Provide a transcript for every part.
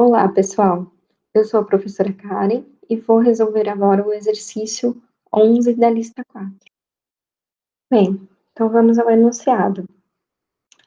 Olá, pessoal. Eu sou a professora Karen e vou resolver agora o exercício 11 da lista 4. Bem, então vamos ao enunciado.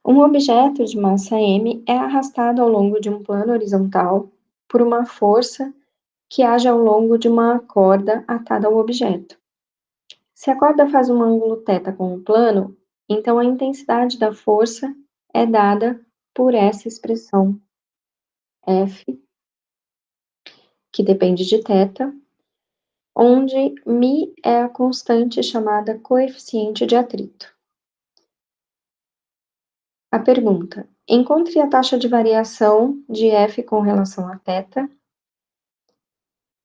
Um objeto de massa m é arrastado ao longo de um plano horizontal por uma força que age ao longo de uma corda atada ao objeto. Se a corda faz um ângulo θ com o plano, então a intensidade da força é dada por essa expressão F, que depende de θ, onde μ é a constante chamada coeficiente de atrito. A pergunta: encontre a taxa de variação de F com relação a θ.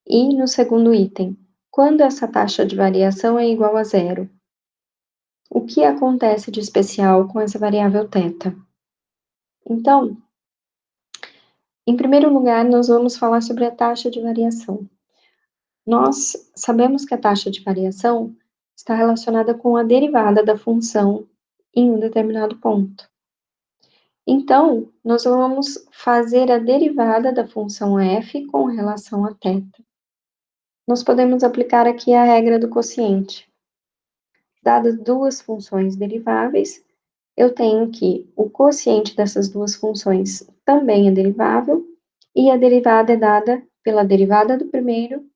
E no segundo item, quando essa taxa de variação é igual a zero? O que acontece de especial com essa variável θ? Então, em primeiro lugar, nós vamos falar sobre a taxa de variação. Nós sabemos que a taxa de variação está relacionada com a derivada da função em um determinado ponto. Então, nós vamos fazer a derivada da função f com relação a θ. Nós podemos aplicar aqui a regra do quociente. Dadas duas funções deriváveis, eu tenho que o quociente dessas duas funções também é derivável, e a derivada é dada pela derivada do primeiro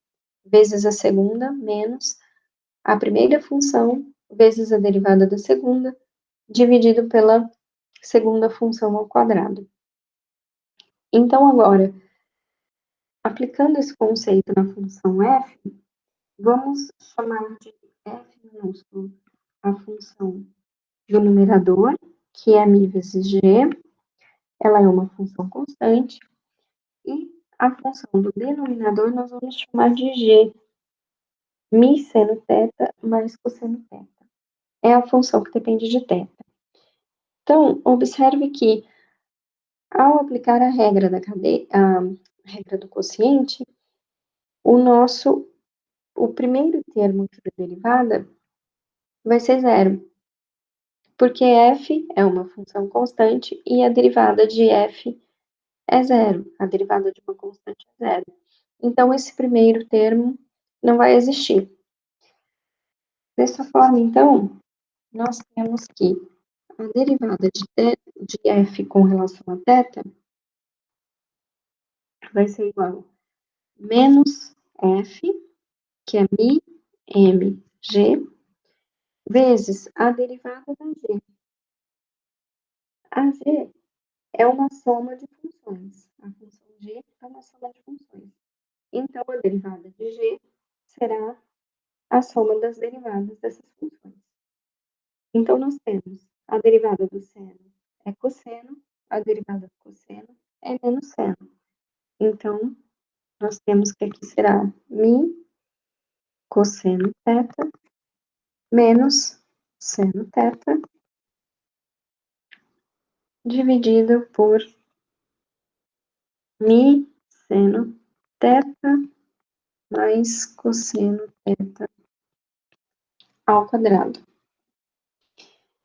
vezes a segunda menos a primeira função vezes a derivada da segunda, dividido pela segunda função ao quadrado. Então, agora, aplicando esse conceito na função f, vamos chamar de f minúsculo a função do numerador, que é μ vezes g, ela é uma função constante, e a função do denominador nós vamos chamar de g, μ seno θ mais cosseno θ. É a função que depende de θ. Então, observe que, ao aplicar a regra a regra do quociente, o primeiro termo aqui da derivada vai ser zero, porque f é uma função constante e a derivada de f é zero, a derivada de uma constante é zero. Então, esse primeiro termo não vai existir. Dessa forma, então, nós temos que a derivada de f com relação a θ vai ser igual a menos f, que é μ, m, g, vezes a derivada da g. A g é uma soma de funções. A função g é uma soma de funções. Então, a derivada de g será a soma das derivadas dessas funções. Então, nós temos a derivada do seno é cosseno, a derivada do cosseno é menos seno. Então, nós temos que aqui será μ cosseno θ menos seno θ dividido por μ seno θ mais cosseno θ ao quadrado.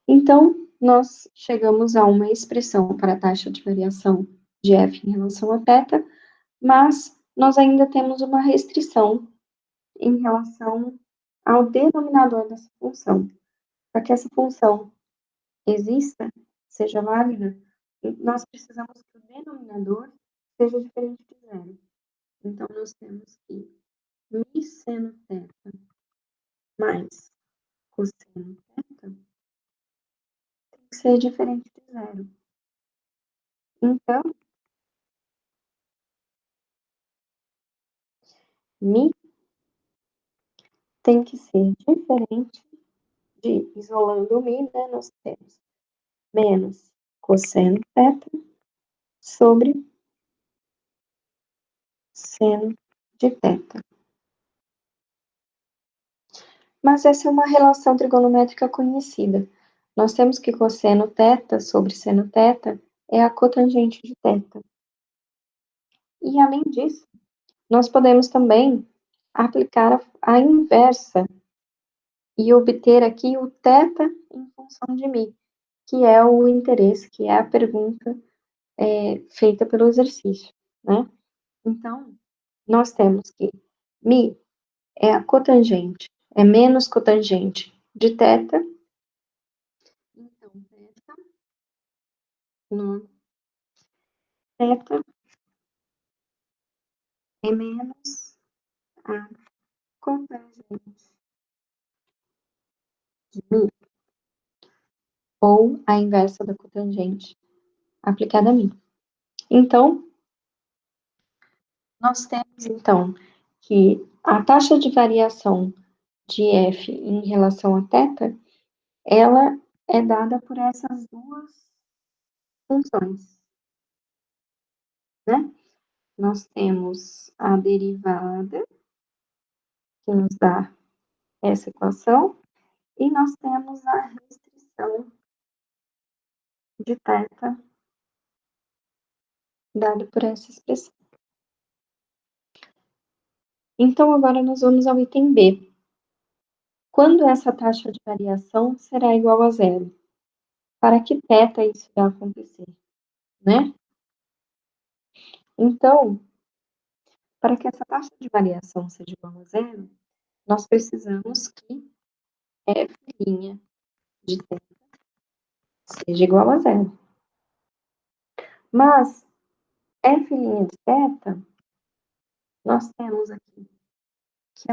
Então, nós chegamos a uma expressão para a taxa de variação de f em relação a θ, mas nós ainda temos uma restrição em relação ao denominador dessa função. Para que essa função exista, seja válida, nós precisamos que o denominador seja diferente de zero. Então, nós temos que μ seno θ mais cosseno θ tem que ser diferente de zero. Então, μ tem que ser diferente de, isolando o μ, né, nós temos menos cosseno θ sobre seno de θ. Mas essa é uma relação trigonométrica conhecida. Nós temos que cosseno θ sobre seno θ é a cotangente de θ. E, além disso, nós podemos também aplicar a inversa e obter aqui o θ em função de μ, que é o interesse, que é a pergunta feita pelo exercício. né? Então, nós temos que μ é a cotangente, é menos cotangente de θ, então no θ é menos a cotangente de μ, ou a inversa da cotangente aplicada a μ. Então, nós temos, então, que a taxa de variação de f em relação a θ, ela é dada por essas duas funções, né? Nós temos a derivada, que nos dá essa equação, e nós temos a restrição de θ dada por essa expressão. Então, agora nós vamos ao item B. Quando essa taxa de variação será igual a zero? Para que θ isso vai acontecer, né? Então, para que essa taxa de variação seja igual a zero, nós precisamos que f' de θ seja igual a zero. Mas f' de θ, nós temos aqui que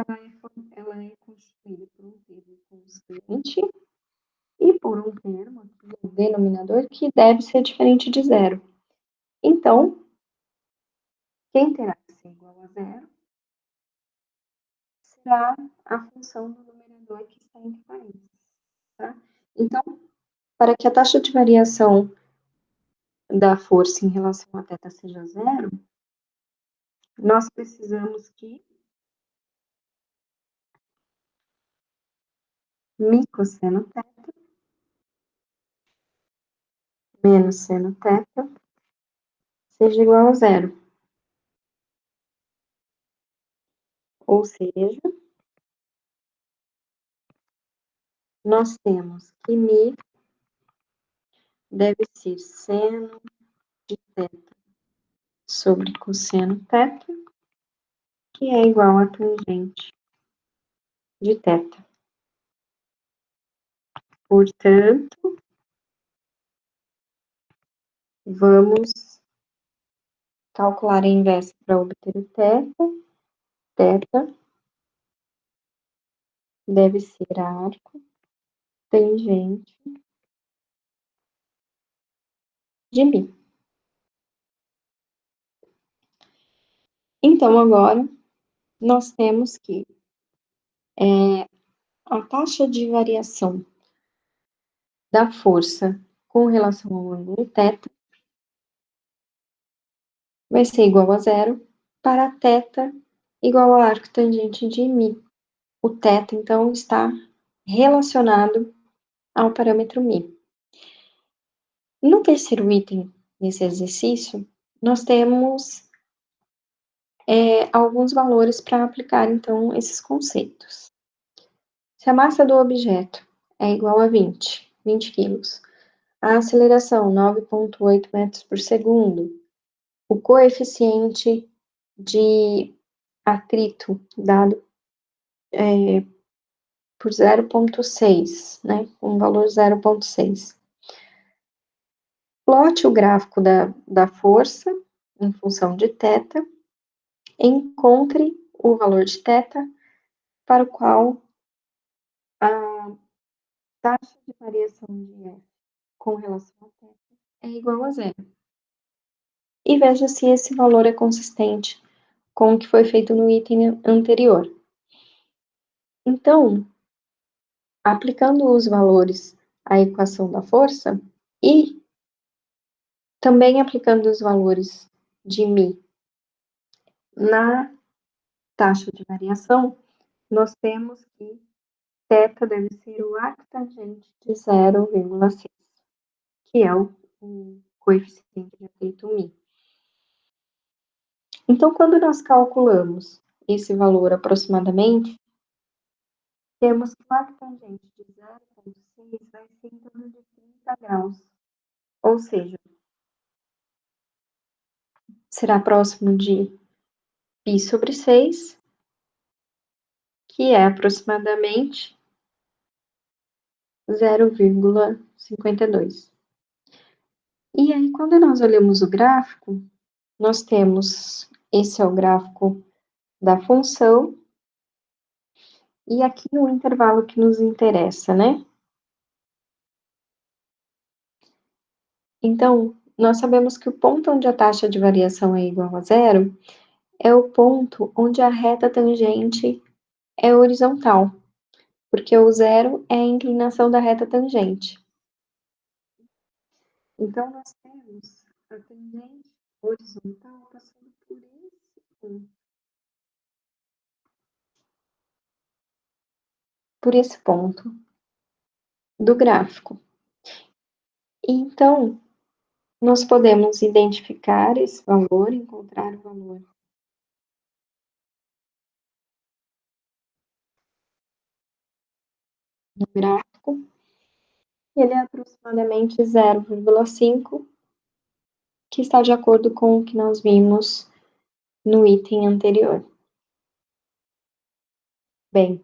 ela é constituída por um termo constante e por um termo, aqui, o denominador, que deve ser diferente de zero. Então, quem terá que ser igual a zero será a função do numerador que está entre parênteses, tá? Então, para que a taxa de variação da força em relação a θ seja zero, nós precisamos que μ cosseno θ menos seno θ seja igual a zero. Ou seja, nós temos que μ deve ser seno de θ sobre cosseno θ, que é igual a tangente de θ. Portanto, vamos calcular a inversa para obter o θ. Θ deve ser arco tangente de μ. Então, agora, nós temos que a taxa de variação da força com relação ao ângulo θ vai ser igual a zero para θ igual a arco tangente de μ. O θ, então, está relacionado ao parâmetro μ. No terceiro item desse exercício, nós temos alguns valores para aplicar, então, esses conceitos. Se a massa do objeto é igual a 20 quilos, a aceleração 9,8 metros por segundo, o coeficiente de atrito dado por 0,6, né, um valor 0,6. Plote o gráfico da força em função de θ, encontre o valor de θ para o qual a taxa de variação de F com relação a θ é igual a zero. E veja se esse valor é consistente com o que foi feito no item anterior. Então, aplicando os valores à equação da força e também aplicando os valores de μ na taxa de variação, nós temos que θ deve ser o arco tangente de 0,6, que é o coeficiente de atrito μ. Então, quando nós calculamos esse valor aproximadamente, temos que o arco tangente de 0,6 vai ser em torno de 30 graus. Ou seja, será próximo de π/6, que é aproximadamente 0,52. E aí, quando nós olhamos o gráfico, nós temos esse é o gráfico da função, e aqui o intervalo que nos interessa, né? Então, nós sabemos que o ponto onde a taxa de variação é igual a zero é o ponto onde a reta tangente é horizontal, porque o zero é a inclinação da reta tangente. Então, nós temos a tangente horizontal passando por esse ponto. Por esse ponto do gráfico. Então, nós podemos identificar esse valor, encontrar o valor no gráfico, ele é aproximadamente 0,5, que está de acordo com o que nós vimos no item anterior. Bem,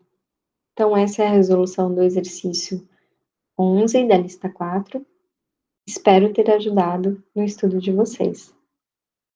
então essa é a resolução do exercício 11 da lista 4. Espero ter ajudado no estudo de vocês.